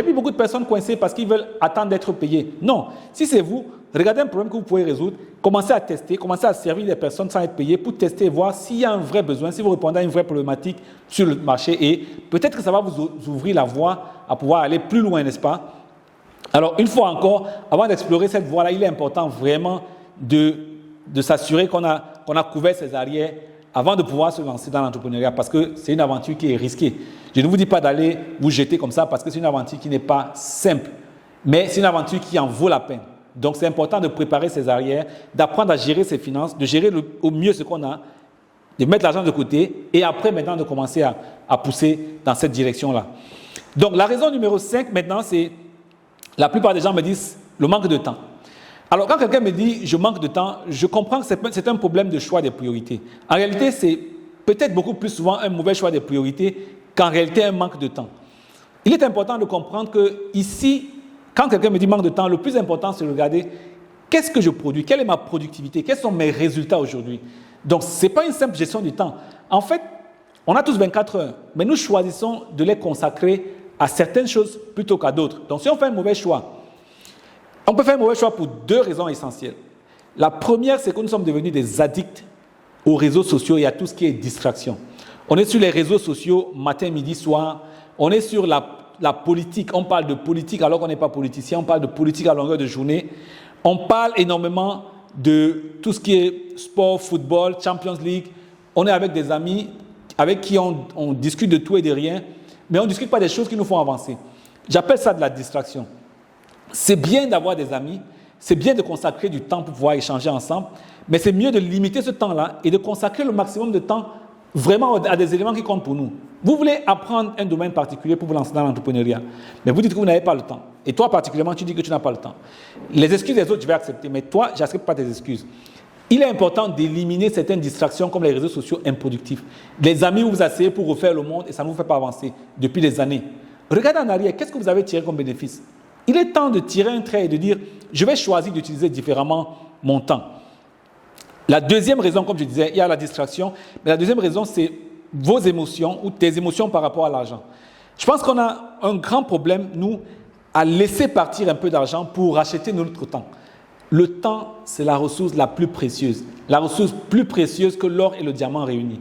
J'ai vu beaucoup de personnes coincées parce qu'ils veulent attendre d'être payés. Non, si c'est vous, regardez un problème que vous pouvez résoudre, commencez à tester, commencez à servir des personnes sans être payé pour tester et voir s'il y a un vrai besoin, si vous répondez à une vraie problématique sur le marché et peut-être que ça va vous ouvrir la voie à pouvoir aller plus loin, n'est-ce pas? Alors, une fois encore, avant d'explorer cette voie-là, il est important vraiment de s'assurer qu'on a couvert ses arrières avant de pouvoir se lancer dans l'entrepreneuriat parce que c'est une aventure qui est risquée. Je ne vous dis pas d'aller vous jeter comme ça parce que c'est une aventure qui n'est pas simple, mais c'est une aventure qui en vaut la peine. Donc, c'est important de préparer ses arrières, d'apprendre à gérer ses finances, de gérer au mieux ce qu'on a, de mettre l'argent de côté et après, maintenant, de commencer à pousser dans cette direction-là. Donc, la raison numéro 5, maintenant, c'est la plupart des gens me disent le manque de temps. Alors, quand quelqu'un me dit « je manque de temps », je comprends que c'est un problème de choix des priorités. En réalité, c'est peut-être beaucoup plus souvent un mauvais choix des priorités qu'en réalité un manque de temps. Il est important de comprendre que ici, quand quelqu'un me dit manque de temps, le plus important, c'est de regarder qu'est-ce que je produis, quelle est ma productivité, quels sont mes résultats aujourd'hui. Donc, ce n'est pas une simple gestion du temps. En fait, on a tous 24 heures, mais nous choisissons de les consacrer à certaines choses plutôt qu'à d'autres. Donc, si on fait un mauvais choix, on peut faire un mauvais choix pour deux raisons essentielles. La première, c'est que nous sommes devenus des addicts aux réseaux sociaux et à tout ce qui est distraction. On est sur les réseaux sociaux matin, midi, soir. On est sur la politique. On parle de politique alors qu'on n'est pas politicien. On parle de politique à longueur de journée. On parle énormément de tout ce qui est sport, football, Champions League. On est avec des amis avec qui on discute de tout et de rien, mais on ne discute pas des choses qui nous font avancer. J'appelle ça de la distraction. C'est bien d'avoir des amis, c'est bien de consacrer du temps pour pouvoir échanger ensemble, mais c'est mieux de limiter ce temps-là et de consacrer le maximum de temps vraiment à des éléments qui comptent pour nous. Vous voulez apprendre un domaine particulier pour vous lancer dans l'entrepreneuriat, mais vous dites que vous n'avez pas le temps. Et toi, particulièrement, tu dis que tu n'as pas le temps. Les excuses des autres, je vais accepter, mais toi, je n'accepte pas tes excuses. Il est important d'éliminer certaines distractions comme les réseaux sociaux improductifs. Les amis, vous vous asseyez pour refaire le monde et ça ne vous fait pas avancer depuis des années. Regardez en arrière, qu'est-ce que vous avez tiré comme bénéfice? Il est temps de tirer un trait et de dire « je vais choisir d'utiliser différemment mon temps ». La deuxième raison, comme je disais, il y a la distraction, mais la deuxième raison, c'est vos émotions ou tes émotions par rapport à l'argent. Je pense qu'on a un grand problème, nous, à laisser partir un peu d'argent pour racheter notre temps. Le temps, c'est la ressource la plus précieuse que l'or et le diamant réunis.